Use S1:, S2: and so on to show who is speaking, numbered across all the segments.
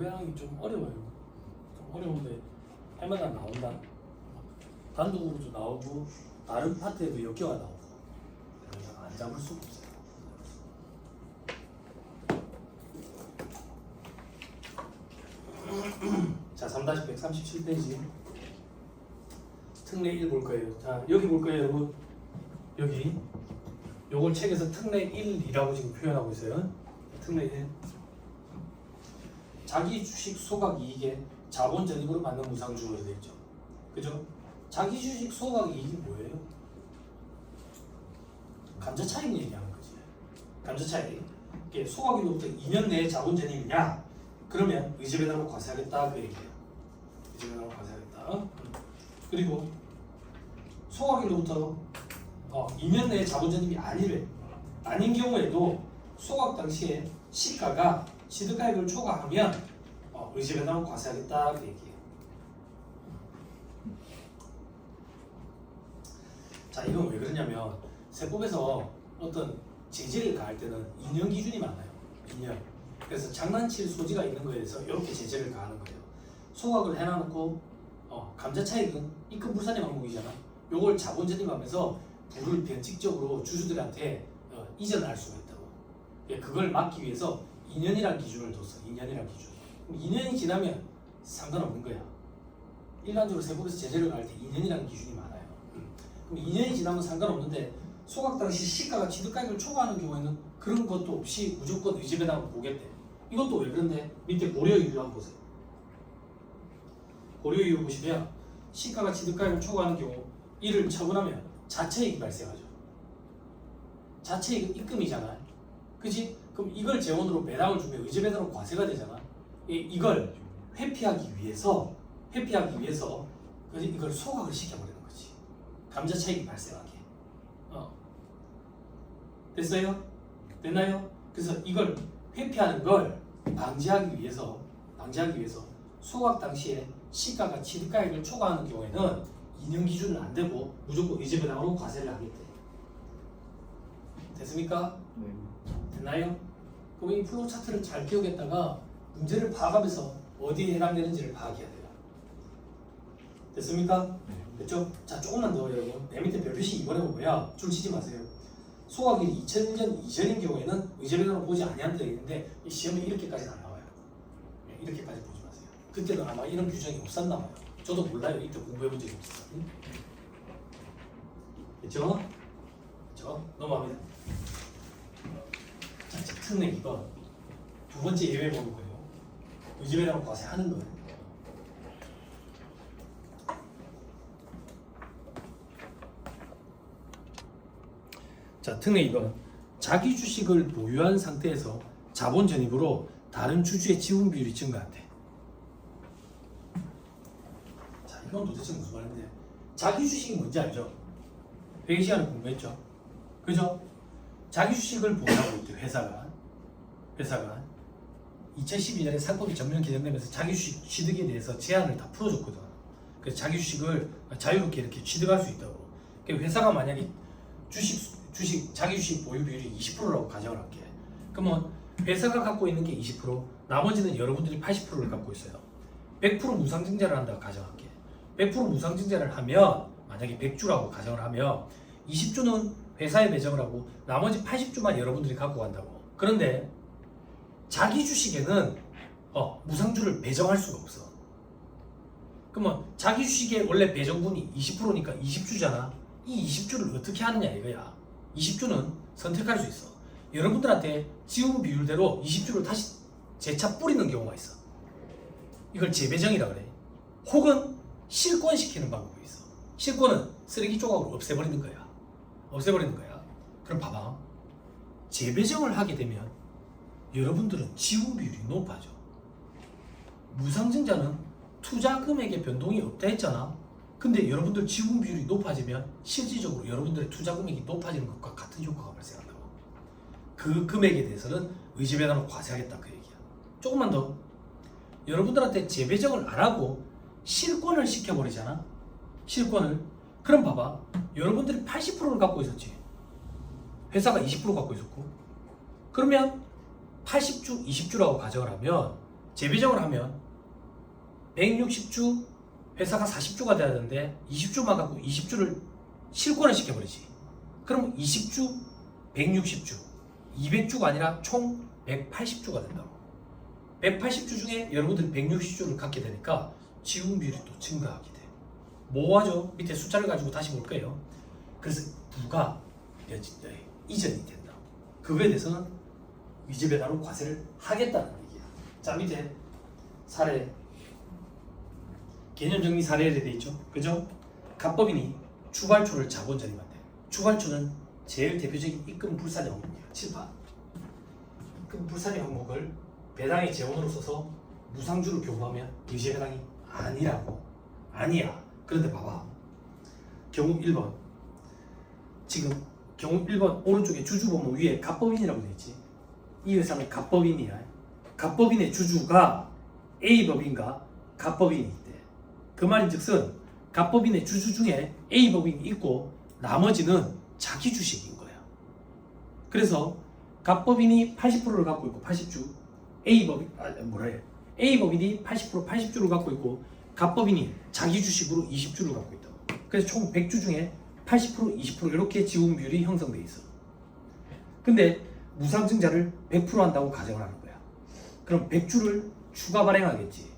S1: 의지배당이 좀 어려워요. 좀 어려운데 해마다 나온다. 단독으로도 나오고 다른 파트에도 엮여가 나오고 그래서 안 잡을 수가 없어요. 자, 3-137페이지 특례 1 볼 거예요. 자, 여기 볼 거예요, 여러분. 여기 요걸 책에서 특례 1이라고 지금 표현하고 있어요. 특례 1. 자기 주식 소각 이익에 자본 전입으로 받는 무상주거로 되어 있죠. 그죠? 자기 주식 소각 이익이 뭐예요? 감자 차익 얘기하는 거지. 감자 차익. 이게 소각일로부터 2년 내에 자본 전입이냐? 그러면 의지배당으로 과세하겠다 그 얘기예요. 의지배당으로 과세하겠다. 그리고 소각일로부터 2년 내에 자본 전입이 아닌 경우에도 소각 당시에 시가가 취득가액을 초과하면 의지배당으로 과세하겠다 그 얘기예요. 자, 이건 왜 그러냐면 세법에서 어떤 제재를 가할 때는 2년 기준이 많아요. 2년. 그래서 장난칠 소지가 있는 거에 대해서 이렇게 제재를 가하는 거예요. 소각을 해놔놓고 감자 차익은 입금 불산의 항목이잖아. 요걸 자본 전입하면서 부를 변칙적으로 주주들한테 이전할 수가 있다고. 그걸 막기 위해서 2년이라는 기준을 뒀어. 2년이라는 기준. 2년이 지나면 상관없는 거야. 일반적으로 세법에서 제재를 가할 때 2년이라는 기준이 많아요. 그럼 2년이 지나면 상관없는데 소각 당시 시가가 취득가액을 초과하는 경우에는 그런 것도 없이 무조건 의지배당을 보겠대. 이것도 왜 그런데? 밑에 고려 이유 한번 보세요. 고려 이유 보시면 시가가 취득가액을 초과하는 경우 이를 처분하면 자체이익이 발생하죠. 자체이익은 입금이잖아요. 그치? 그럼 이걸 재원으로 배당을 주면 의지배당으로 과세가 되잖아. 이걸 회피하기 위해서 이걸 소각을 시켜버리는 거지. 감자 차익이 발생하게. 됐어요? 됐나요? 그래서 이걸 회피하는 걸 방지하기 위해서 소각 당시에 시가가 취득가액을 초과하는 경우에는 2년 기준은 안 되고 무조건 의지배당으로 과세를 하겠대. 됐습니까?
S2: 네.
S1: 됐나요? 그럼 이 플로우 차트를 잘 기억했다가 문제를 파악하면서 어디에 해당되는지를 파악해야 돼요. 됐습니까?
S2: 네.
S1: 됐죠? 자, 조금만 더 여러분. 맨 밑에 별표시 이번에 뭐야? 줄 치지 마세요. 소각일이 2000년 이전인 경우에는 의지배당을 보지 아니한다 있는데 이 시험에 이렇게까지는 안 나와요. 이렇게까지 보지 마세요. 그때는 아마 이런 규정이 없었나 봐요. 저도 몰라요. 이때 공부해본 적이 없어서. 됐죠? 됐죠? 넘어갑니다. 자, 이제 특례 2번. 두 번째 예외 보는 거예요. 의지배당을 과세하는 거예요. 자, 특례 2번. 자기 주식을 보유한 상태에서 자본 전입으로 다른 주주의 지분 비율이 증가한대. 자, 이건 도대체 무슨 말인데? 자기 주식이 뭔지 알죠? 회계 시간에 공부했죠? 그죠? 자기 주식을 보유하고 있대, 회사가 2012년에 상법이 전면 개정되면서 자기 주식 취득에 대해서 제한을 다 풀어줬거든. 그래서 자기 주식을 자유롭게 이렇게 취득할 수 있다고. 그러니까 회사가 만약에 자기 주식 보유 비율이 20%라고 가정을 할게. 그러면 회사가 갖고 있는 게 20%, 나머지는 여러분들이 80%를 갖고 있어요. 100% 무상증자를 한다고 가정할게. 100% 무상증자를 하면 만약에 100주라고 가정을 하면 20주는 회사에 배정을 하고 나머지 80주만 여러분들이 갖고 간다고. 그런데 자기 주식에는 무상주를 배정할 수가 없어. 그러면 자기 주식의 원래 배정분이 20%니까 20주잖아. 이 20주를 어떻게 하느냐 이거야. 20주는 선택할 수 있어. 여러분들한테 지분 비율대로 20주를 다시 재차 뿌리는 경우가 있어. 이걸 재배정이라 그래. 혹은 실권시키는 방법이 있어. 실권은 쓰레기 조각으로 없애버리는 거야. 그럼 봐봐. 재배정을 하게 되면 여러분들은 지분 비율이 높아져. 무상증자는 투자 금액의 변동이 없다 했잖아. 근데 여러분들 지분 비율이 높아지면 실질적으로 여러분들의 투자 금액이 높아지는 것과 같은 효과가 발생한다고. 그 금액에 대해서는 의지배당으로 과세하겠다 그 얘기야. 조금만 더. 여러분들한테 재배정을 안 하고 실권을 시켜버리잖아. 실권을. 그럼 봐봐. 여러분들이 80%를 갖고 있었지. 회사가 20% 갖고 있었고. 그러면 80주, 20주라고 가정을 하면 재배정을 하면 160주 회사가 40주가 돼야 되는데 20주만 갖고 20주를 실권을 시켜버리지. 그럼 20주, 160주, 200주가 아니라 총 180주가 된다고. 180주 중에 여러분들이 160주를 갖게 되니까 지분 비율이 또 증가하게 돼. 뭐하죠? 밑에 숫자를 가지고 다시 볼 거예요. 그래서 부가 이전이 된다. 그거에 대해서는 위지배당으로 과세를 하겠다는 얘기야. 자, 밑에 사례 개념 정리 사례에 돼 있죠. 그죠? 갑법인이 추발초를 자본 전입한대. 추발초는 제일 대표적인 입금 불산의 항목이야. 칠판. 입금 불산의 항목을 배당의 재원으로 써서 무상주를 교부하면 의제배당이 아니라고. 아니야. 그런데 봐봐. 경우 1번. 지금 경우 1번 오른쪽에 주주 보면 위에 갑법인이라고 돼 있지. 이 회사는 갑법인이야. 갑법인의 주주가 A법인과 갑법인이 있대. 그 말인즉슨 갑법인의 주주 중에 A법인이 있고 나머지는 자기 주식인 거야. 그래서 갑법인이 80%를 갖고 있고 80주, A법인이 80% 80주를 갖고 있고 갑법인이 자기 주식으로 20주를 갖고 있다고. 그래서 총 100주 중에 80% 20% 이렇게 지분 비율이 형성돼 있어. 근데 무상증자를 100% 한다고 가정을 하는 거야. 그럼 100주를 추가 발행하겠지.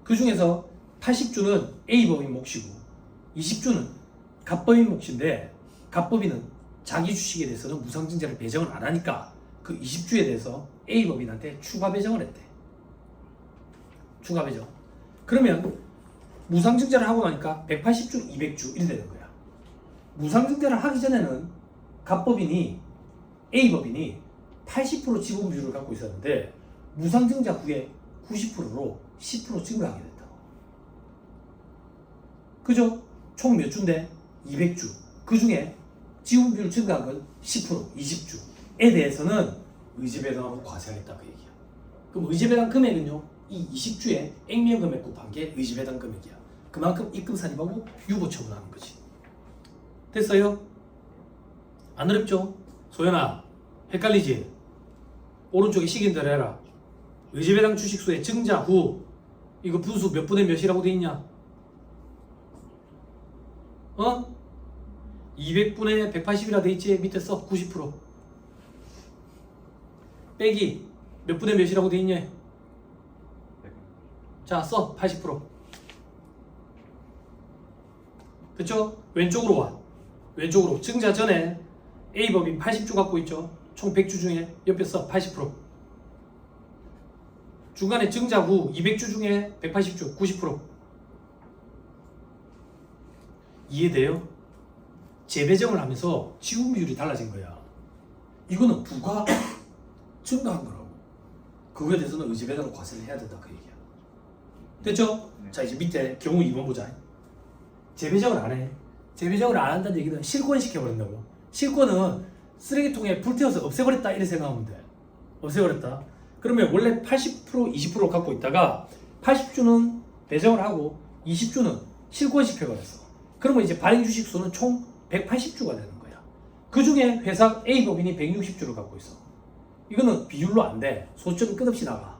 S1: 그 중에서 80주는 A법인 몫이고 20주는 갑법인 몫인데 갑법인은 자기 주식에 대해서는 무상증자를 배정을 안 하니까 그 20주에 대해서 A법인한테 추가 배정을 했대. 추가 배정. 그러면 무상증자를 하고 나니까 180주, 200주 이래 되는 거야. 무상증자를 하기 전에는 갑법인이 A법인이 80% 지분 비율을 갖고 있었는데 무상증자 후에 90%로 10% 증가하게 된다고. 그죠? 총 몇 주인데? 200주. 그 중에 지분 비율 증가한 건 10%, 20주에 대해서는 의제배당하고 과세하겠다 그 얘기야. 그럼 의제배당 금액은요? 이 20주에 액면 금액 곱한 게 의제배당 금액이야. 그만큼 입금 산입하고 유보 처분하는 거지. 됐어요? 안 어렵죠? 소연아, 헷갈리지? 오른쪽에 식인대로 해라. 의제배당 주식수의 증자 후 이거 분수 몇 분의 몇이라고 돼 있냐? 200분의 180이라 돼 있지? 밑에 써 90% 빼기 몇 분의 몇이라고 돼 있냐? 자, 써 80%. 그쵸? 왼쪽으로 와. 왼쪽으로 증자 전에 A법인 80주 갖고 있죠? 총 100주 중에 옆에 써 80%. 중간에 증자 후 200주 중에 180주 90%. 이해돼요? 재배정을 하면서 지분 비율이 달라진 거야. 이거는 부가 증가한 거라고. 그거에 대해서는 의제배당으로 과세를 해야 된다 그 얘기야. 됐죠? 네. 자, 이제 밑에 경우 2번 보자. 재배정을 안 해. 재배정을 안 한다는 얘기는 실권시켜버린다고. 실권은 쓰레기통에 불태워서 없애버렸다 이렇게 생각하면 돼. 없애버렸다. 그러면 원래 80% 20%를 갖고 있다가 80주는 배정을 하고 20주는 실권시켜버렸어. 그러면 이제 발행주식 수는 총 180주가 되는 거야. 그 중에 회사 A법인이 160주를 갖고 있어. 이거는 비율로 안 돼. 소점이 끝없이 나가.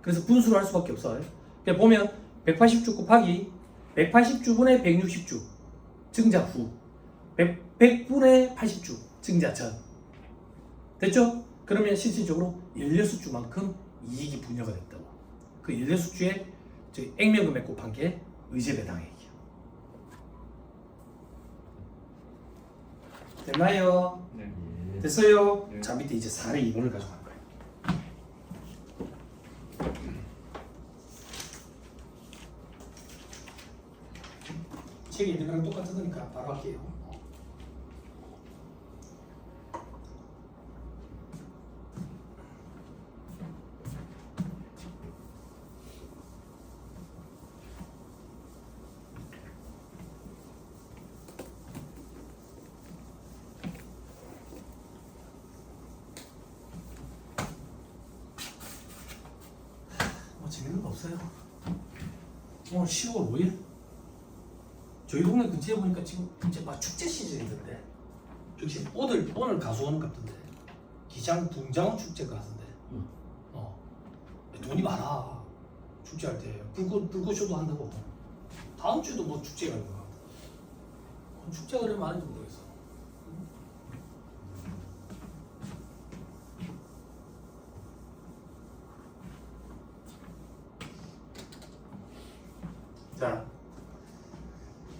S1: 그래서 분수를 할 수밖에 없어. 그러니까 보면 180주 곱하기 180주분의 160주 증자 후 100분의 80주 증자 전. 됐죠? 그러면 실질적으로 16주만큼 이익이 분여가 됐다고. 그 16주에 액면금액 곱한 게 의제배당액이야. 됐나요?
S2: 네.
S1: 됐어요?
S2: 네.
S1: 자, 밑에 이제 사례 2번을 가져갈 거예요. 책에 있는 거랑 똑같은 거니까 바로 할게요. 재밌는 거 없어요. 오늘 10월 5일 저희 동네 근처에 보니까 지금 이제 막 축제 시즌이던데. 역시 오늘 가수 오는 것 같던데. 기장 붕장어 축제 같은데. 돈이 많아. 축제할 때 불꽃쇼도 한다고. 다음 주에도 뭐 축제가 있는 거. 축제가 그래 많은지 모르겠어.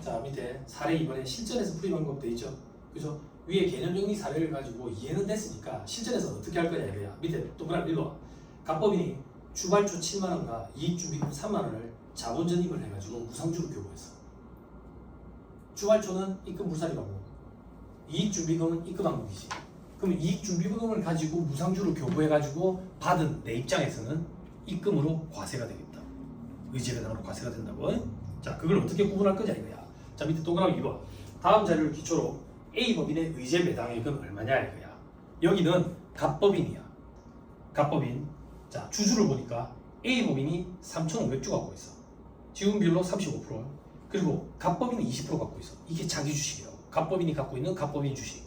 S1: 자 밑에 사례 이번에 실전에서 풀이 방법 돼 있죠. 그죠? 위에 개념 정리 사례를 가지고 이해는 됐으니까 실전에서 어떻게 할 거냐 이거야. 밑에 동그라미 읽어. 갑법인이 주발초 7만 원과 이익준비금 3만 원을 자본 전입을 해가지고 무상주로 교부했어. 주발초는 입금 불사리하고 이익준비금은 입금 항목이지. 그럼 이익준비금을 가지고 무상주로 교부해가지고 받은 내 입장에서는 입금으로 과세가 되겠다. 의제배당으로 과세가 된다고. 자, 그걸 어떻게 구분할 거냐 이거야. 자, 밑에 동그라미 2번. 다음 자료를 기초로 A법인의 의제배당액은 얼마냐 이거야. 여기는 갑법인이야. 갑법인. 자, 주주를 보니까 A법인이 3,500주 갖고 있어. 지분 비율로 35%. 그리고 갑법인이 20% 갖고 있어. 이게 자기 주식이라고. 갑법인이 갖고 있는 갑법인 주식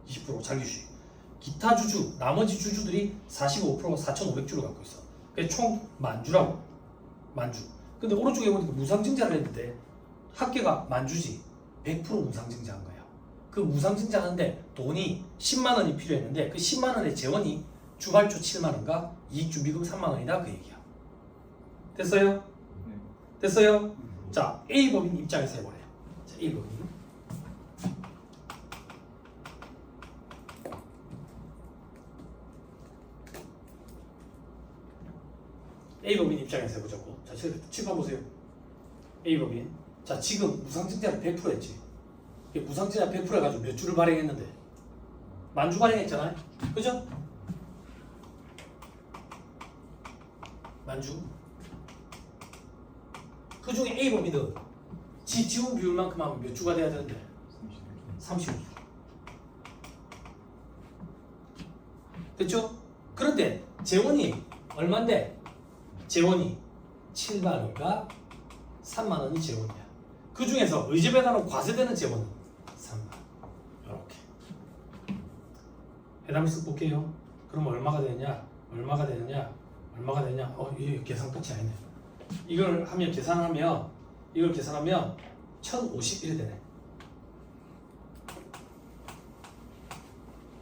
S1: 20% 자기 주식. 기타 주주, 나머지 주주들이 45% 4,500주를 갖고 있어. 그래서 총 만주라고. 만주. 근데 오른쪽에 보니까 무상증자를 했는데 합계가 만주지. 100% 무상증자한 거야. 그 무상증자하는데 돈이 10만 원이 필요했는데 그 10만 원의 재원이 주발초 7만 원과 이익준비금 3만 원이다 그 얘기야. 됐어요?
S2: 네.
S1: 됐어요? 자, A법인 입장에서 해보래. 자, A법인. A법인 입장에서 해보자고. 자, 칠판 보세요. A법인. 자, 지금 무상증자를 100% 했지. 무상증자 100% 해가지고 몇 주를 발행했는데? 만주 발행했잖아요. 그죠? 만주. 그 중에 A법인은 지분 비율만큼 하면 몇 주가 돼야 되는데? 35주. 됐죠? 그런데 재원이 얼만데? 재원이 7만 원과 3만 원이 재원이야. 그 중에서 의제배당으로 과세되는 재원은 3만 원. 이렇게. 해담을 쓱 볼게요. 그럼 얼마가 되느냐? 얼마가 되느냐? 얼마가 되느냐? 이게 계산 끝이 아니네. 이걸 하면 계산하면 이걸 계산하면 1051이 되네.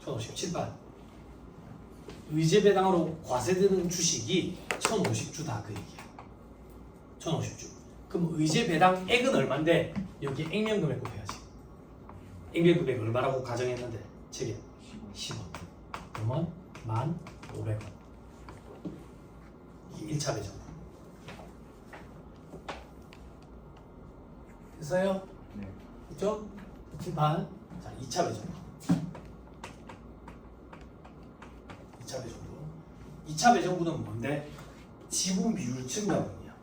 S1: 1057반. 의제배당으로 과세되는 주식이 1050주다 그 얘기야. 1050주. 그럼 의제배당액은 얼만데 여기 액면금액 곱해야지. 액면금액 얼마라고 가정했는데 책에 10원. 그러면 1,500원. 이게 1차 배정. 됐어요?
S2: 네.
S1: 그렇죠? 칠판. 자, 2차 배정. 2차 배정부. 2차 배정부는 뭔데? 지분 비율 증가분이야.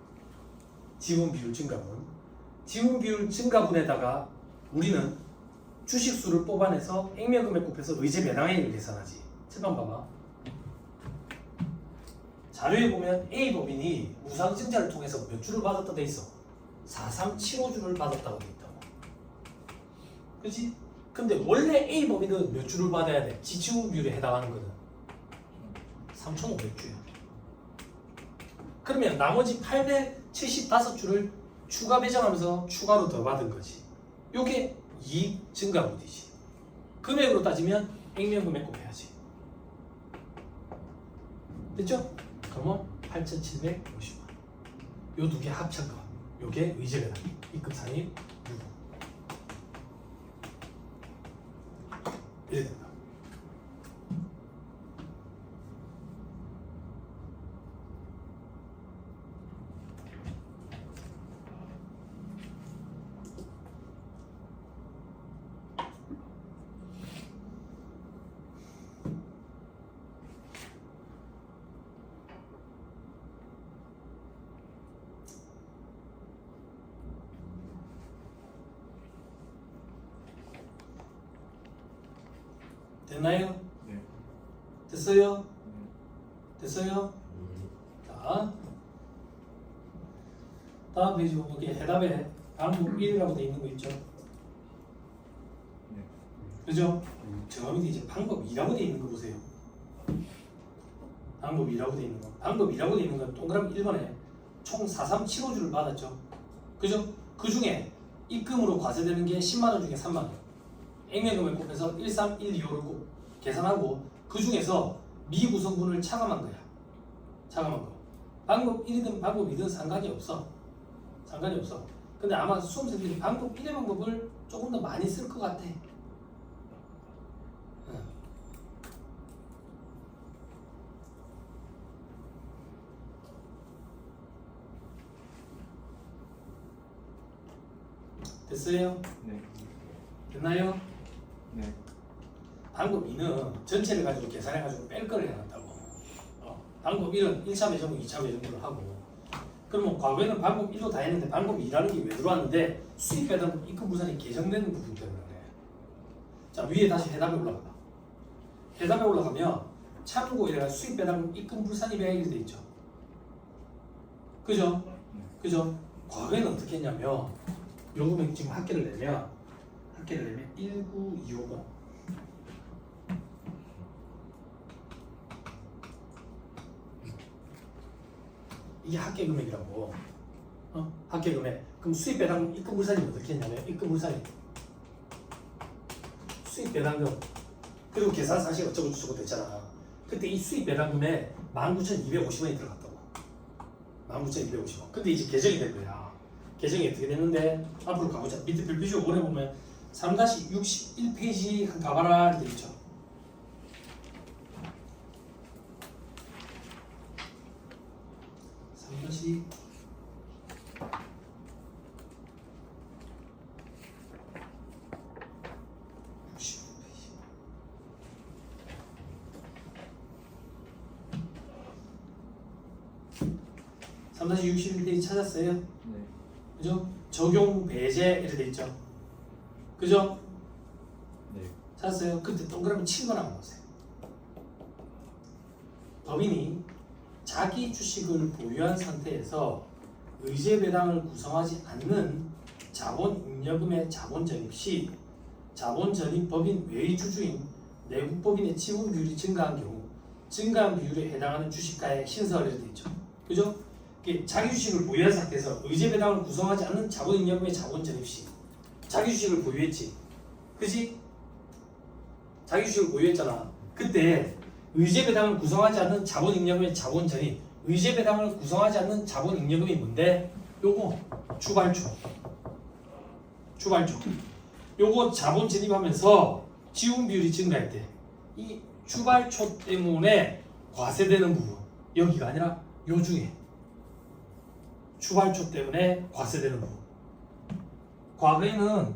S1: 지분 비율 증가분. 지분 비율 증가분에다가 우리는 주식수를 뽑아내서 액면금액 곱해서 의제 배당액을 계산하지. 칠판 봐봐. 자료에 보면 A법인이 무상증자를 통해서 몇 주를 받았다 돼 있어? 4375주를 받았다고 돼 있다고. 그렇지? 근데 원래 A법인은 몇 주를 받아야 돼? 지분 비율에 해당하는 거는 3,500주야. 그러면 나머지 875주를 추가 배정하면서 추가로 더 받은 거지. 요게 이익 증가분이지. 금액으로 따지면 액면금액 곱해야지. 됐죠? 그러면 8,750원. 요 두 개 합친 거. 요게 의제배당. 입금 산입 유보. 이래 된다. 됐나요?
S2: 네.
S1: 됐어요? 됐어요? 자, 다음 페이지 보면 이게 해답에 항목 1이라고 돼 있는 거 있죠?
S2: 네.
S1: 그죠? 저 밑에 이제 방법 2라고 돼 있는 거 보세요. 방법 2라고 돼 있는 거. 방법 2라고 돼 있는 건 동그라미 1번에 총 4375주를 받았죠. 그죠? 그 중에 입금으로 과세되는 게 10만 원 중에 3만 원. 액면금액 곱해서 13,125를 계산하고 그 중에서 미구성분을 차감한 거야. 차감한 거. 방법 1이든 방법 2든 상관이 없어. 상관이 없어. 근데 아마 수험생들이 방법 1의 방법을 조금 더 많이 쓸 것 같아. 됐어요?
S2: 네.
S1: 됐나요?
S2: 네.
S1: 방법 2는 전체를 가지고 계산해가지고 뺄 거를 해놨다고. 방법 1은 1차 배정분, 2차 배정분을 하고. 그러면 과거에는 방법 1로 다 했는데 방법 2라는 게 왜 들어왔는데 수입 배당 입금 부산이 개정되는 부분 때문에 그래. 자, 위에 다시 해답에 올라가봐. 해답에 올라가면 참고 이래가 수입 배당 입금 불산이 배액이 돼 있죠. 그죠? 그죠? 과거에는 어떻게 했냐면 요금액 지금 합계를 내면 19250 이게 합계 금액이라고. 합계 금액. 그럼 수입 배당 입금 불산이 어떻게 했냐면 입금 불산이 수입 배당금 그리고 계산 사실 어쩌고 저쩌고 됐잖아. 그때 이 수입 배당금에 19,250원이 들어갔다고. 19,250원. 근데 이제 개정이 된 거야. 개정이 어떻게 됐는데 앞으로 가보자. 밑에 별표지로 오래 보면 3-61페이지 한 가봐라 이렇게 있죠. 3-60 3-61페이지 찾았어요?
S2: 네.
S1: 그죠? 적용 배제 이렇게 돼 있죠. 그죠?
S2: 네.
S1: 찾았어요? 그때 동그라미 7번 한번 보세요. 법인이 자기 주식을 보유한 상태에서 의제 배당을 구성하지 않는 자본 잉여금의 자본 전입 시 자본 전입 법인 외의 주주인 내국 법인의 지분 비율이 증가한 경우 증가한 비율에 해당하는 주식가액 신설이 되어 있죠. 그죠? 자기 주식을 보유한 상태에서 의제 배당을 구성하지 않는 자본 잉여금의 자본 전입 시 자기 주식을 보유했지. 그지? 자기 주식을 보유했잖아. 그때 의제 배당을 구성하지 않는 자본 잉여금의 자본 전입 의제 배당을 구성하지 않는 자본 잉여금이 뭔데? 요거 주발초 요거 자본 전입하면서 지분 비율이 증가했대. 이 주발초 때문에 과세되는 부분 여기가 아니라 요 중에 주발초 때문에 과세되는 부분. 과거에는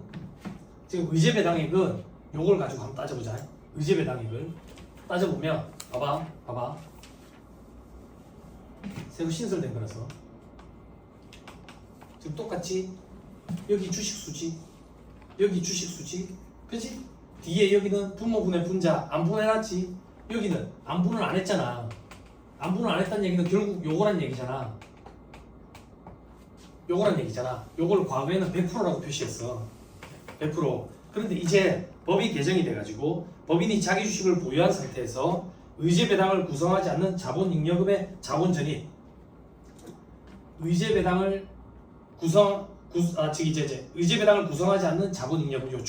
S1: 지금 의제 배당액은 요걸 가지고 한번 따져보자. 의제 배당액을 따져보면 봐봐 새로 신설된 거라서 지금 똑같이 여기 주식 수지 여기 주식 수지 그치? 뒤에 여기는 분모분의 분자 안 분해놨지. 여기는 안 분을 안 했잖아. 안 분을 안 했다는 얘기는 결국 요거란 얘기잖아. 요걸 과거에는 100%라고 표시했어. 100%. 그런데 이제 법이 개정이 돼가지고 법인이 자기 주식을 보유한 상태에서 의제 배당을 구성하지 않는 자본 잉여금의 자본 전입 의제 배당을 의제 배당을 구성하지 않는 자본 잉여금 요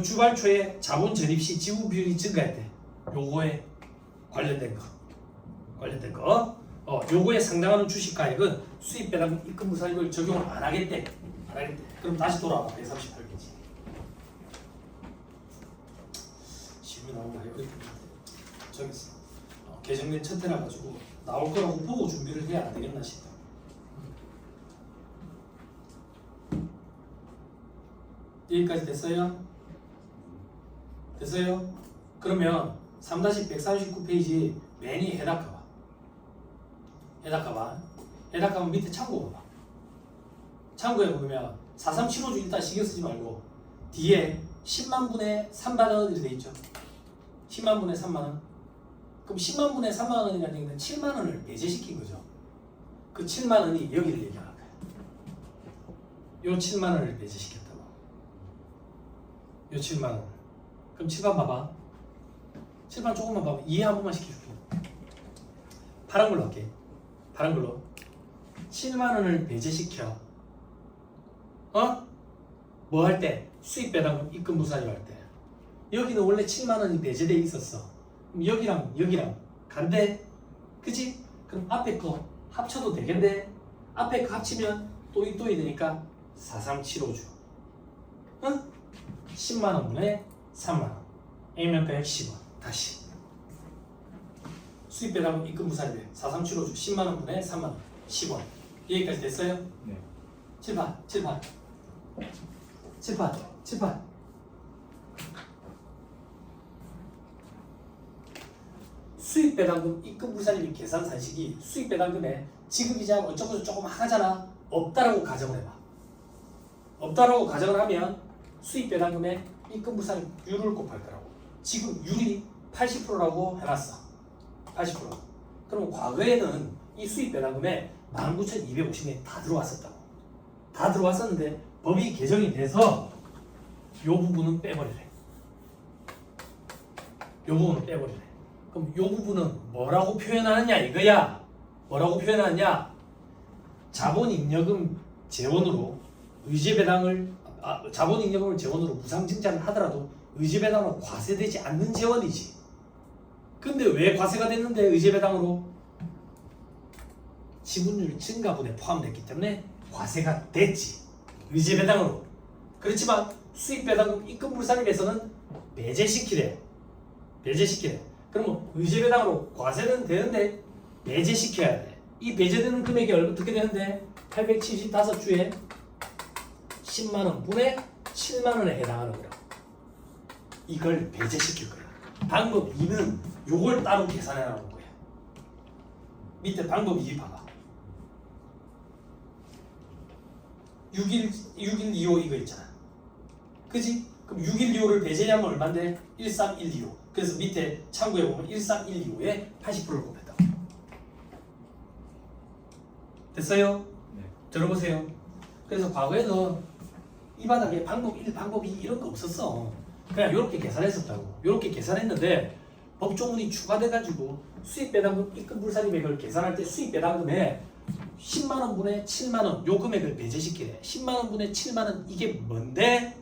S1: 주발초의 자본 전입 시 지분 비율이 증가했대. 요거에 관련된 거. 요거에 상당하는 주식가액은 수입 배당 입금 무사익을 적용을 안 하겠대. 그럼 다시 돌아와 138페이지. 질문 나온다. 저기 있어. 개정된 첫 해라 가지고 나올 거라고 보고 준비를 해야 안 되겠나 싶다. 여기까지 됐어요? 그러면 3-139페이지 맨이 해답 가면 밑에 참고 봐봐. 참고해 보면 4375주 일단 신경 쓰지 말고 뒤에 10만 분의 3만 원이 돼 있죠. 10만 분의 3만 원. 그럼 10만 분의 3만 원이라는 얘기는 7만 원을 배제시킨 거죠. 그 7만 원이 여기를 얘기하는 거야. 요 7만 원을 배제시켰다고. 요 7만 원. 그럼 7번 봐봐. 7번 조금만 봐봐. 이해 한 번만 시켜줄게. 파란 걸로 할게. 파란 걸로 7만 원을 배제시켜. 뭐 할 때? 수입 배당금 입금 무산입 할 때. 여기는 원래 7만 원이 배제돼 있었어. 그럼 여기랑 간대. 그지? 그럼 앞에 거 합쳐도 되겠네. 앞에 거 합치면 또이 되니까 4375주. 10만 원분의 3만 원. A면 110원. 다시. 수입 배당금 입금 무산입에 4375주 10만 원분의 3만 원. 10원. 여기까지 됐어요?
S2: 네.
S1: 칠판. 수입 배당금 입금 무산입 계산 산식이 수입 배당금에 지급이자 어쩌고 조금 하잖아. 없다라고 가정을 해봐. 없다라고 가정을 하면 수입 배당금에 입금 무산입 율을 곱할 거라고. 지금 율이 80%라고 해놨어. 80%. 그럼 과거에는 이 수입 배당금에 19,250원이 다 들어왔었다고. 다 들어왔었는데 법이 개정이 돼서 요 부분은 빼버리래. 요 부분은 빼버리래. 그럼 요 부분은 뭐라고 표현하느냐 이거야. 뭐라고 표현하느냐? 자본잉여금 재원으로 의제배당을 자본잉여금을 재원으로 무상증자를 하더라도 의제배당으로 과세되지 않는 재원이지. 근데 왜 과세가 됐는데 의제배당으로? 지분율 증가분에 포함됐기 때문에 과세가 됐지. 의제배당으로. 그렇지만 수입배당금 입금불산입에서는 배제시키래. 그러면 의제배당으로 과세는 되는데 배제시켜야 돼. 이 배제되는 금액이 어떻게 되는데 875주에 10만원 분의 7만원에 해당하는 거야. 이걸 배제시킬 거야. 방법 2는 요걸 따로 계산해 나가는 거야. 밑에 방법 2 봐봐. 6125 이거 있잖아. 그지? 그럼 6125를 배제하면 얼마인데? 13125. 그래서 밑에 참고해 보면 13125에 80%를 곱했다. 됐어요?
S2: 네.
S1: 들어보세요. 그래서 과거에는 이 바닥에 방법 1, 방법 2 이런 거 없었어. 그냥 이렇게 계산했었다고. 이렇게 계산했는데 법조문이 추가돼가지고 수입배당금 입금불산입액을 계산할 때 수입배당금에 10만원 분의 7만원 요 금액을 배제시키래. 10만원 분의 7만원 이게 뭔데?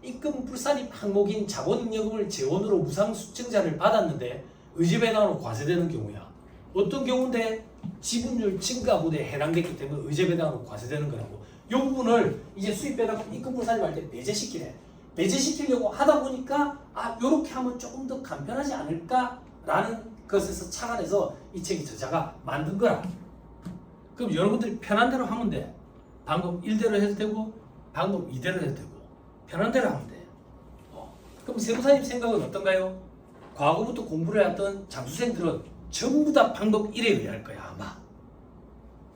S1: 입금불산입 항목인 자본잉여금을 재원으로 무상증자를 받았는데 의제배당으로 과세되는 경우야. 어떤 경우인데? 지분율 증가분에 해당됐기 때문에 의제배당으로 과세되는 거라고. 이 부분을 이제 수입배당금 입금불산입 할 때 배제시키래. 배제시키려고 하다 보니까 요렇게 하면 조금 더 간편하지 않을까라는 것에서 착안해서 이 책이 저자가 만든 거라. 그럼 여러분들이 편한 대로 하면 돼. 방법 1대로 해도 되고 방법 2대로 해도 되고 편한 대로 하면 돼. 그럼 세무사님 생각은 어떤가요? 과거부터 공부를 해왔던 장수생들은 전부 다 방법 1에 의할 거야 아마.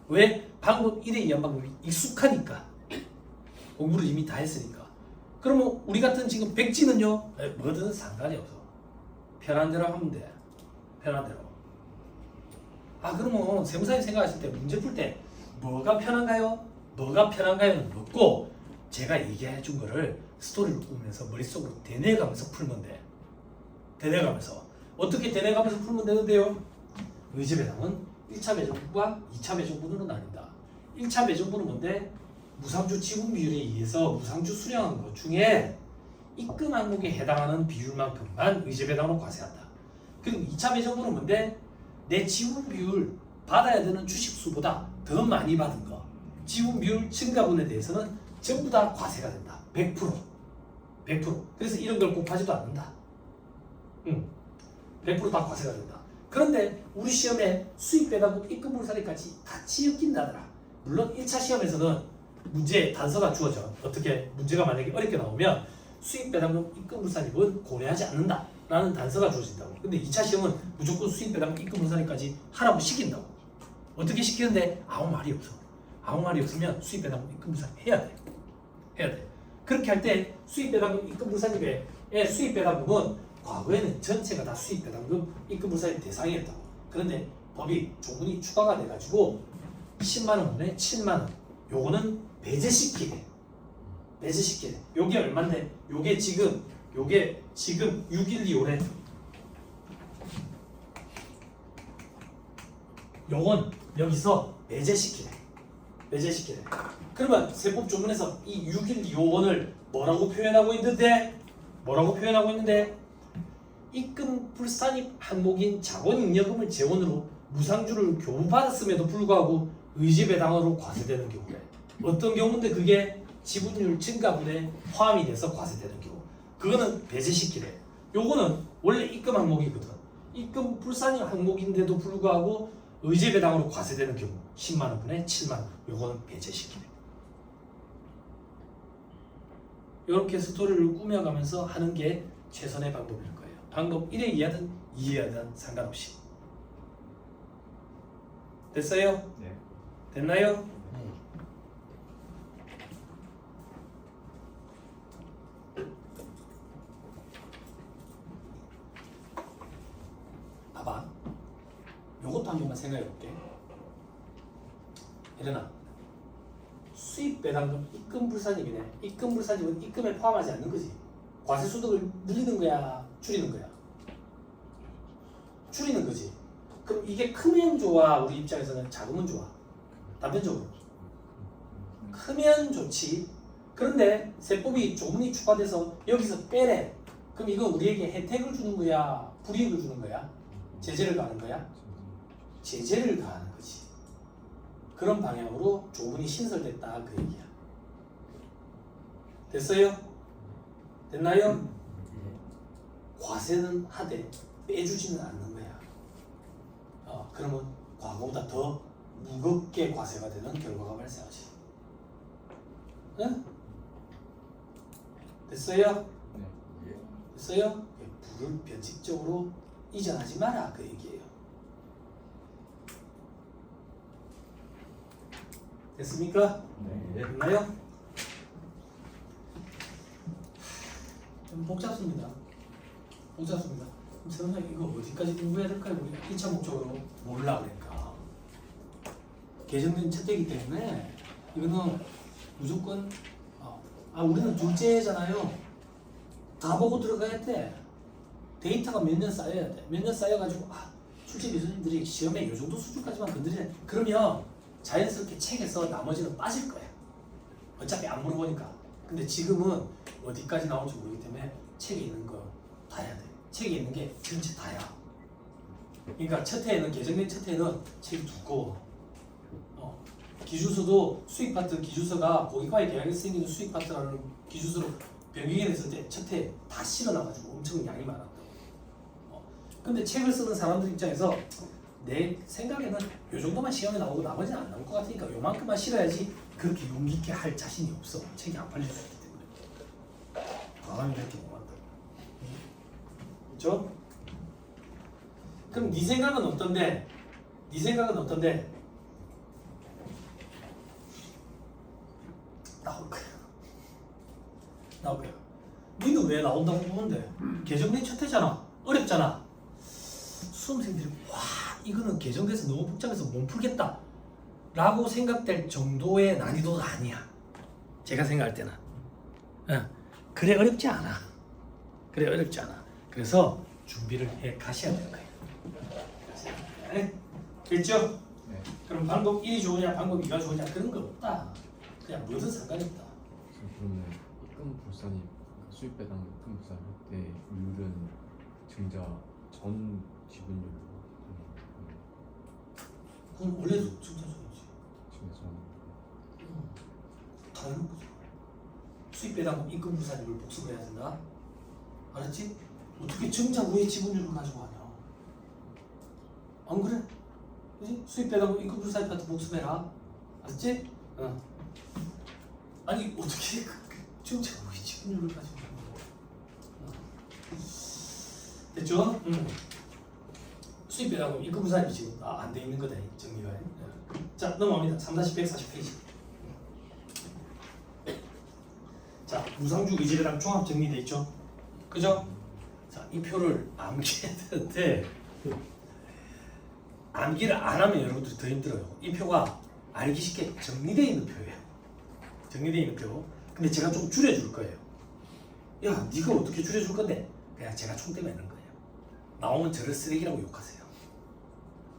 S1: 왜? 방법 1에 의한 방법이 익숙하니까. 공부를 이미 다 했으니까. 그러면 우리 같은 지금 백지는요 뭐든 상관이 없어. 편한 대로 하면 돼. 편한 대로. 그러면 세무사님 생각하실 때 문제 풀 때 뭐가 편한가요? 는 없고 제가 얘기해 준 거를 스토리를 꾸면서 머릿속으로 되뇌가면서 풀면 돼. 되뇌가면서. 어떻게 되뇌가면서 풀면 되는데요? 의제배당은 1차 배정부와 2차 배정부로 나뉜다. 1차 배정부는 뭔데? 무상주 지분 비율에 의해서 무상주 수령한 것 중에 입금 항목에 해당하는 비율만큼만 의제배당으로 과세한다. 그리고 2차 배정부는 뭔데? 내 지분 비율 받아야 되는 주식수보다 더 많이 받은 거. 지분 비율 증가분에 대해서는 전부 다 과세가 된다. 100%. 그래서 이런 걸 곱하지도 않는다. 100%다 과세가 된다. 그런데 우리 시험에 수입배당금 입금불산입까지 같이 엮인다더라. 물론 1차 시험에서는 문제 단서가 주어져. 어떻게 문제가 만약에 어렵게 나오면 수입배당금 입금불산입은 고려하지 않는다 라는 단서가 주어진다고. 근데 2차 시험은 무조건 수입배당금 입금불산입까지 하라고 시킨다고. 어떻게 시키는데 아무 말이 없어. 아무 말이 없으면 수입배당금 입금불산입 해야 돼. 그렇게 할 때 수입배당금 입금불산입의 수입배당금은 과거에는 전체가 다 수입배당금 입금불산입 대상이었다고. 그런데 법이 조문이 추가가 돼가지고 10만원분에 7만원 요거는 배제시키래. 요게 얼만데? 요게 지금 6125래. 요건 여기서 배제시키네. 그러면 세법 조문에서 이 6일 요원을 뭐라고 표현하고 있는데? 입금 불산입 항목인 자본잉여금을 재원으로 무상주를 교부받았음에도 불구하고 의지배당으로 과세되는 경우래. 어떤 경우인데 그게 지분율 증가분에 포함이 돼서 과세되는 경우. 그거는 배제시키래. 요거는 원래 입금 항목이거든. 입금 불산입 항목인데도 불구하고 의지배당으로 과세되는 경우 10만원분에 7만원. 요거는 배제시키래. 이렇게 스토리를 꾸며가면서 하는 게 최선의 방법일 거예요. 방법 1에 이하든 2에 이하든 상관없이. 됐어요?
S2: 네.
S1: 됐나요? 봐봐. 요것도 한 번만 생각해 볼게. 혜련아, 수입 배당금 입금 불산입이네. 입금 불산입은 입금에 포함하지 않는 거지. 과세 소득을 늘리는 거야, 줄이는 거야? 줄이는 거지. 그럼 이게 크면 좋아, 우리 입장에서는 작으면 좋아? 단편적으로 크면 좋지. 그런데 세법이 조문이 추가돼서 여기서 빼래. 그럼 이건 우리에게 혜택을 주는 거야, 불이익을 주는 거야? 제재를 가하는 거야? 제재를 가하는 거지. 그런 방향으로 조문이 신설됐다 그 얘기야. 됐어요? 됐나요? 과세는 하되 빼주지는 않는 거야. 그러면 과거보다 더 무겁게 과세가 되는 결과가 발생하지. 응? 됐어요?
S2: 네.
S1: 됐어요? 불을 변칙적으로 이전하지 마라 그 얘기예요. 됐습니까?
S2: 네.
S1: 됐나요? 좀 복잡습니다. 그럼 선생님 이거 어디까지 공부해야 될까요? 우리가 1차 목적으로 몰라 그러니까. 개정된 채택이기 때문에 이거는 무조건 우리는 둘째잖아요. 다 보고 들어가야 돼. 데이터가 몇 년 쌓여야 돼. 몇 년 쌓여가지고 출제 교수님들이 시험에 이 정도 수준까지만 건드리네. 그러면 자연스럽게 책에서 나머지는 빠질 거야. 어차피 안 물어보니까. 근데 지금은 어디까지 나올지 모르기 때문에 책에 있는 거 다 해야 돼. 책에 있는 게 전체 다야. 그러니까 첫 해에는 개정된 첫 해에는 책이 두꺼워. 기준서도 수익 파트 기준서가 고객과의 계약에서 생기는 수익 파트라는 기준서로 변경이 됐을 때 첫 해 다 실어놔가지고 엄청 양이 많았다. 근데 책을 쓰는 사람들 입장에서 내 생각에는 요 정도만 시험에 나오고 나머지는 안 나올 것 같으니까 요만큼만 실어야지 그렇게 용기 있게 할 자신이 없어. 책이 안 팔릴 수 있기 때문에. 과감히 이렇게 못 한다. 그렇죠? 그럼 네 생각은 어떤데? 나올 거야. 니는 왜 나온다고 보는데? 개정된 첫 해잖아. 어렵잖아. 수험생들이 이거는 개정돼서 너무 복잡해서 못 풀겠다 라고 생각될 정도의 난이도가 아니야. 제가 생각할 때는 그래 어렵지 않아. 그래서 준비를 해 가셔야 되는 거예요. 됐죠?
S2: 네.
S1: 그럼 방법 1이 좋으냐 방법 2가 좋으냐 그런 거 없다. 그냥 뭐든 상관이 없다.
S3: 그러면 입금 불산이 수입 배당 입금 불산 혜택률은 증자 전 지분율로
S1: 그건 원래도 증자적이지.
S3: 증자
S1: 다른 거죠. 수입 배당금 입금 불산율을 복습을 해야 된다. 알았지? 어떻게 증자 후에 지분율을 가지고 하냐? 안 그래? 그지? 수입 배당금 입금 불산율 파트 복습해라. 알았지? 아니 어떻게 증자 후에 지분율을 가지고 하냐? 됐죠? 수입 배당금 입금 불산율이 지금 안 돼 있는 거다 정리가. 자 넘어갑니다. 3-140페이지. 자, 무상주 의지배당 종합 정리돼 있죠? 그죠? 자, 이 표를 암기해야 되는데 암기를 안 하면 여러분들이 더 힘들어요. 이 표가 알기 쉽게 정리되어 있는 표예요. 정리되어 있는 표. 근데 제가 좀 줄여줄 거예요. 야, 네가 어떻게 줄여줄 건데? 그냥 제가 총대 매는 거예요. 나오면 저를 쓰레기라고 욕하세요.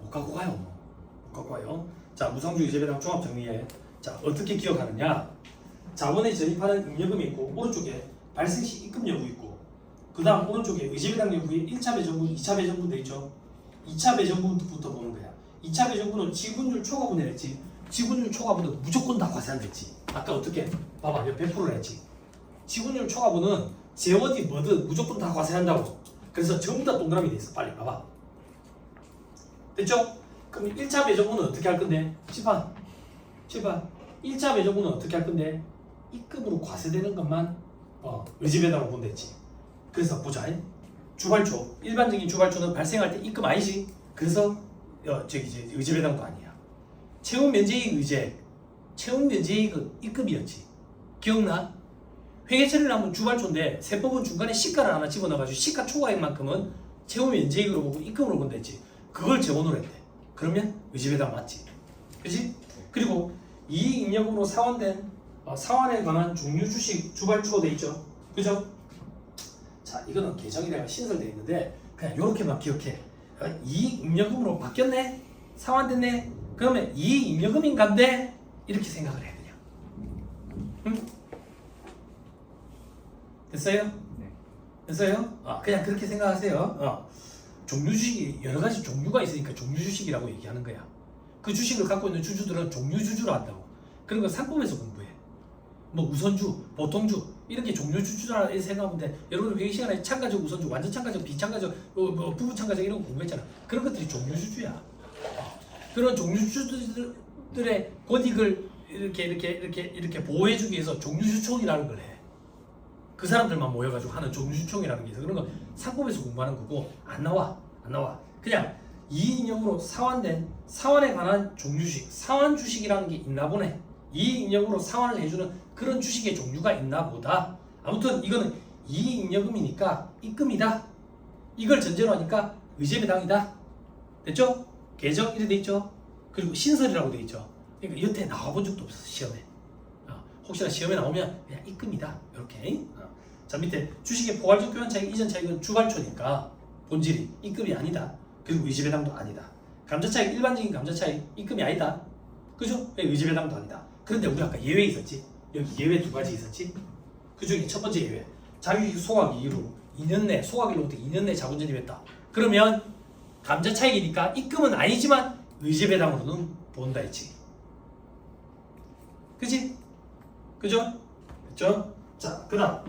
S1: 못 갖고 가요. 못 갖고 와요. 자, 무상주 의제배당 종합 정리해. 자, 어떻게 기억하느냐? 자원에 전입하는 입력금이 있고 오른쪽에 발생 시 입금 여부 있고 그 다음 오른쪽에 의제배당 여부에 1차 배정분, 2차 배정분 돼 있죠? 2차 배정분부터 보는 거야. 2차 배정분은 지분율 초과분을 했지. 지분율 초과분은 무조건 다 과세한댔지. 아까 어떻게? 봐봐, 여기 100%를 했지. 지분율 초과분은 재원이 뭐든 무조건 다 과세한다고. 그래서 전부 다 동그라미 돼 있어. 빨리 봐봐. 됐죠? 그럼 1차 배정분은 어떻게 할 건데? 7번 1차 배정분은 어떻게 할 건데? 입금으로 과세되는 것만 의제배당으로 보면 됐지. 그래서 보자. 주발초, 일반적인 주발초는 발생할 때 입금 아니지. 그래서 이제 의제배당도 아니야. 채용 면제이익 의제, 채용 면제이익은 입금이었지. 기억나? 회계 처리를 하면 주발초인데 세법은 중간에 시가를 하나 집어넣어가지고 시가 초과액만큼은 채용 면제이익으로 보고 입금으로 본댔지. 그걸 재원으로 했대. 그러면 의제배당 맞지. 그지? 그리고 이익 입력으로 사원된 사원에 관한 종류 주식 주발초로 돼 있죠. 그죠? 자, 이거는 계정이라가 신설되어 있는데 그냥 이렇게만 기억해. 이익 입력금으로 바뀌었네? 사원됐네? 그러면 이익 입력금인가인데? 이렇게 생각을 해 그냥. 응? 됐어요?
S2: 네.
S1: 됐어요? 그냥 그렇게 생각하세요. 종류 주식이 여러 가지 종류가 있으니까 종류 주식이라고 얘기하는 거야. 그 주식을 갖고 있는 주주들은 종류 주주로 한다고. 그런 거 상품에서 공부해. 뭐 우선주, 보통주 이런 게 종류 주주라 생각하면 돼. 여러분 회의 시간에 참가적 우선주, 완전 참가적, 비참가적, 부분 참가적 이런 거 공부했잖아. 그런 것들이 종류 주주야. 그런 종류 주주들의 권익을 이렇게 보호해주기 위해서 종류주총이라는 걸 해. 그 사람들만 모여가지고 하는 종류주총이라는 게 있어. 그런 건 상법에서 공부하는 거고 안 나와. 그냥 이익인형으로 사환된 사환에 관한 종류주식, 사환 주식이라는 게 있나 보네. 이익인형으로 사환을 해주는 그런 주식의 종류가 있나 보다. 아무튼 이거는 이익인여금이니까 입금이다. 이걸 전제로 하니까 의제배당이다. 됐죠? 계정 이래 돼 있죠. 그리고 신설이라고 돼 있죠. 그러니까 여태 나와본 적도 없어 시험에. 혹시나 시험에 나오면 그냥 입금이다. 이렇게. 자, 밑에 주식의 포괄적 교환 차익, 이전 차익은 주발초니까 본질이 입금이 아니다. 그리고 의제배당도 아니다. 감자 차익, 일반적인 감자 차익 입금이 아니다. 그죠? 의제배당도 아니다. 그런데 우리 아까 예외 있었지? 여기 예외 두 가지 있었지? 그 중에 첫 번째 예외. 자유이익 소각 이후로 2년 내 소각일로부터 2년 내 자본 전입했다. 그러면 감자 차익이니까 입금은 아니지만 의제배당으로는 본다 했지. 그치? 그죠? 그죠? 자, 그 다음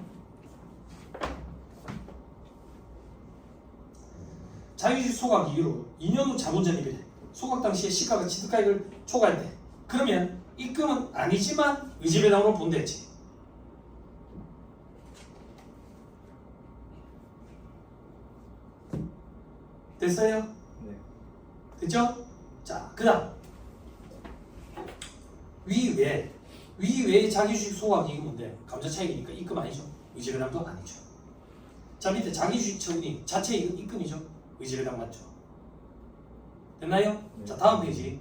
S1: 자유주식 소각 이후로 2년 후 자본 전입이 돼. 소각 당시에 시가가 취득가액을 초과했대. 그러면 입금은 아니지만 의제배당으로 본다 했지. 됐어요?
S2: 네.
S1: 됐죠? 자, 그 다음 위외의 자기주식 소각 이익은 뭔데? 감자 차익이니까 입금 아니죠. 의제배당도 아니죠. 자, 밑에 자기주식 처분이 자체 이익은 입금이죠. 의제배당 맞죠? 됐나요?
S2: 네.
S1: 자, 다음 페이지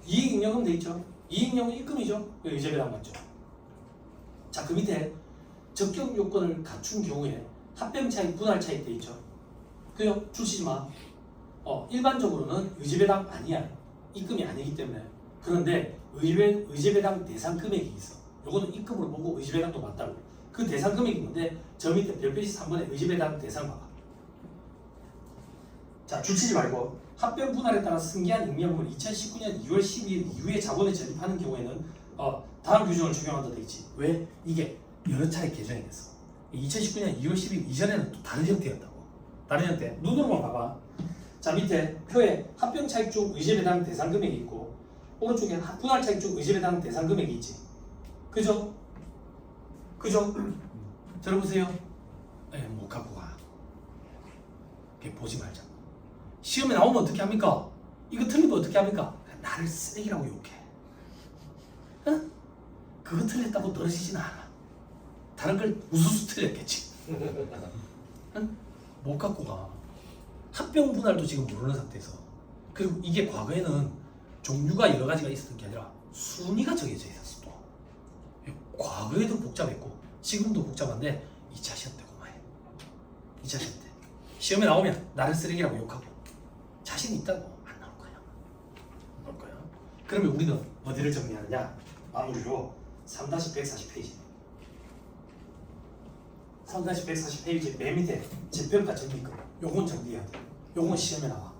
S1: 이익잉여금 돼 있죠. 이익잉여금 입금이죠. 의제배당 맞죠? 자, 그 밑에 적격 요건을 갖춘 경우에 합병 차익, 분할 차익 돼 있죠. 그요? 줄치지 마. 일반적으로는 의제배당 아니야. 입금이 아니기 때문에. 그런데 의제배당 대상 금액이 있어. 요거는 입금으로 보고 의제배당도 맞다고. 그 대상 금액이 뭔데? 저 밑에 별표시 3번에 의제배당 대상 봐봐. 자, 줄치지 말고 합병 분할에 따라 승계한 임명금을 2019년 2월 12일 이후에 자본에 전입하는 경우에는 다음 규정을 적용한다 돼 있지. 왜? 이게 여러 차례 개정이 됐어. 2019년 2월 10일 이전에는 또 다른 형태였다고. 다른 형태. 눈으로만 봐봐. 자, 밑에 표에 합병 차익 중 의제배당 대상 금액이 있고 오른쪽에 분할 차익 중 의제배당 대상 금액이 있지. 그죠? 그죠? 들어보세요. 못 갖고 가. 보지 말자. 시험에 나오면 어떻게 합니까? 이거 틀리면 어떻게 합니까? 나를 쓰레기라고 욕해. 응? 그거 틀렸다고 떨어지진 않아. 다른 걸 우수수 틀렸겠지. 응? 못 갖고 가. 합병 분할도 지금 모르는 상태에서. 그리고 이게 과거에는 종류가 여러 가지가 있었던 게 아니라 순위가 정해져 있었어. 또. 과거에도 복잡했고 지금도 복잡한데 2차 시험 때 고마해. 2차 시험 때. 시험에 나오면 나를 쓰레기라고 욕하고 자신 있다고 안 나올 거야. 안 나올 거야. 그러면 우리는 어디를 정리하느냐? 마무리로 3-140페이지 3-140페이지 맨 밑에 재평가 정리금 요건 정리해야 돼. 요건 시험에 나와.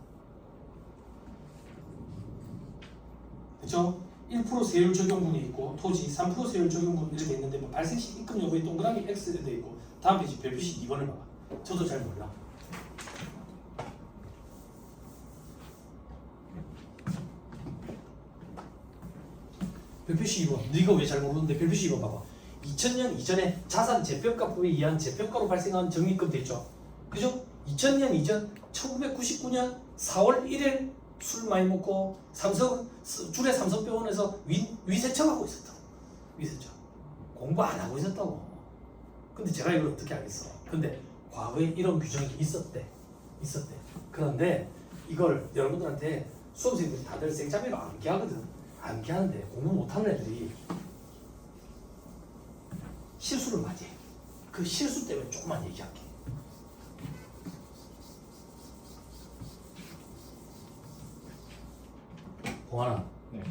S1: 그렇죠? 1% 세율 적용분이 있고 토지 3% 세율 적용분 이렇게 있는데 뭐 발생 시 입금 여부에 동그라미 X가 돼 있고 다음 페이지 별표시 2번을 봐봐. 저도 잘 몰라. 별표시 2번. 네가 왜 잘 모르는데 별표시 2번 봐봐. 2000년 이전에 자산 재평가법에 의한 재평가로 발생한 적립금 됐죠. 그죠? 2000년 이전 1999년 4월 1일 술 많이 먹고 줄에 삼성병원에서 위세청하고 있었다고. 위세청. 공부 안 하고 있었다고. 근데 제가 이걸 어떻게 알겠어. 근데 과거에 이런 규정이 있었대. 그런데 이걸 여러분들한테 수험생들이 다들 생짜배로 암기하거든. 암기하는데 공부 못하는 애들이 실수를 많이 해. 그 실수 때문에 조금만 얘기할게. 봉환아,
S2: 네.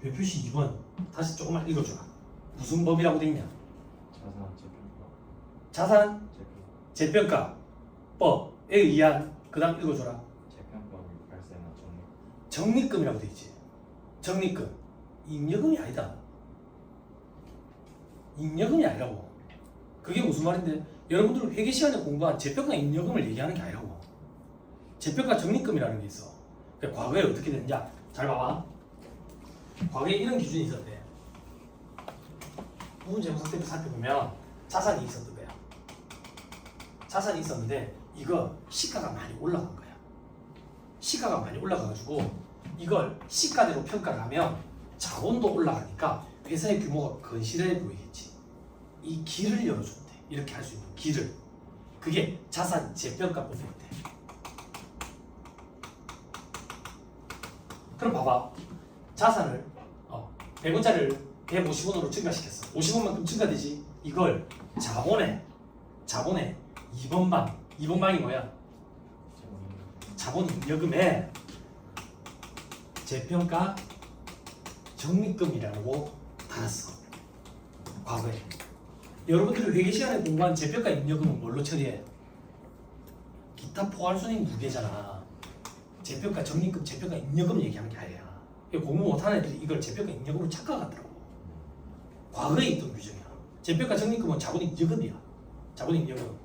S1: 별표시 2번 다시 조금만 읽어줘라. 무슨 법이라고 돼 있냐?
S2: 자산 재평가.
S1: 자산 재평가법에 의한 그 다음 읽어줘라.
S2: 재평가로 발생한 적립.
S1: 적립금이라고 돼 있지. 적립금. 임여금이 아니다. 임여금이 아니라고. 그게 무슨 말인데? 여러분들 회계 시간에 공부한 재평가 임여금을 얘기하는 게 아니라고. 재평가 적립금이라는 게 있어. 그러니까 과거에 어떻게 됐는지 잘 봐봐. 과거에 이런 기준이 있었대. 부분 재무상 때문에 살펴보면 자산이 있었던 거야. 자산이 있었는데 이거 시가가 많이 올라간 거야. 시가가 많이 올라가가지고 이걸 시가대로 평가를 하면 자본도 올라가니까 회사의 규모가 건실해 보이겠지. 이 길을 열어준대. 이렇게 할 수 있는 길을. 그게 자산 재평가법이었대. 그럼 봐봐. 자산을 100원짜리를 150원으로 증가시켰어. 50원만큼 증가되지. 이걸 자본의 2번 방이 뭐야? 자본 임여금에 재평가 적립금이라고 달았어. 과거에. 여러분들이 회계 시간에 공부한 재평가 임여금은 뭘로 처리해? 기타 포괄손익 무게잖아. 재평가 적립금, 재평가 임여금 얘기하는 게 아니야. 공부 못하는 애들이 이걸 재평가 임여금으로 착각하더라고. 과거에 있던 규정이야. 재평가 적립금은 자본임여금이야. 자본임여금.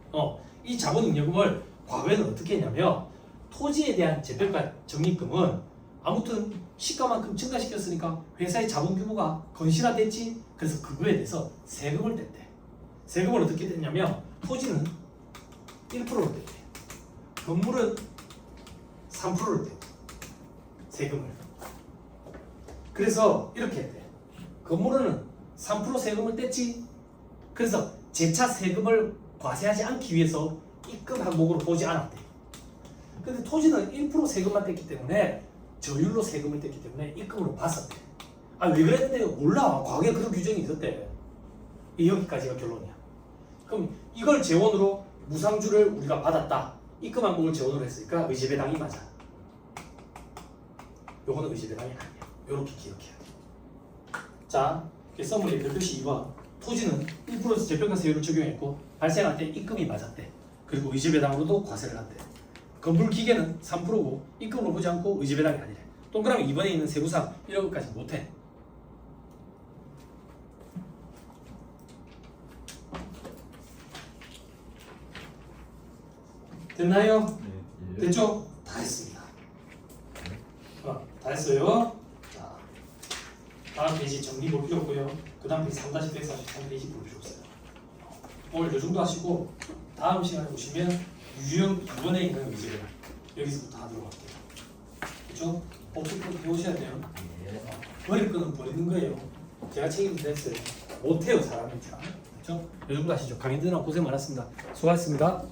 S1: 이 자본임여금을 과거에는 어떻게 했냐면 토지에 대한 재평가 적립금은 아무튼 시가만큼 증가시켰으니까 회사의 자본 규모가 건실화됐지. 그래서 그거에 대해서 세금을 뗐대. 세금을 어떻게 뗐냐면 토지는 1%로 뗐대. 건물은 3%로 뗐대. 세금을. 그래서 이렇게 했대. 건물은 3% 세금을 뗐지. 그래서 재차 세금을 과세하지 않기 위해서 입금 항목으로 보지 않았대. 근데 토지는 1% 세금만 뗐기 때문에 저율로 세금을 뗐기 때문에 입금으로 봤었대. 왜 그랬는데요? 몰라. 과거에 그런 규정이 있었대. 여기까지가 결론이야. 그럼 이걸 재원으로 무상주를 우리가 받았다. 입금 항목을 재원으로 했으니까 의제배당이 맞아. 요거는 의제배당이 아니야. 요렇게 기억해야 돼. 자, 서머리 별표시 2번. 토지는 1%에서 재평가 세율을 적용했고 발생할 때 입금이 맞았대. 그리고 의제배당으로도 과세를 한대. 건물 기계는 3%고 입금으로 보지 않고 의제배당이 아니래. 동그라미 2번에 있는 세부상 이런 것까지 못해. 됐나요?
S2: 네.
S1: 됐죠? 다 했습니다. 다 했어요. 자, 다음 페이지 정리 볼 필요 없고요. 그 다음 페이지 3-143페이지 볼 필요 없어요. 오늘 요 정도 하시고 다음 시간에 보시면 유형 2번에 있는 의제를 여기서부터 하도록 할게요. 그렇죠? 복습부터 배우셔야 돼요. 버릴 거는 버리는 거예요. 제가 책임져 했어요. 못해요 사람은 잘. 그렇죠? 요 정도 하시죠. 강의들 고생 많았습니다. 수고하셨습니다.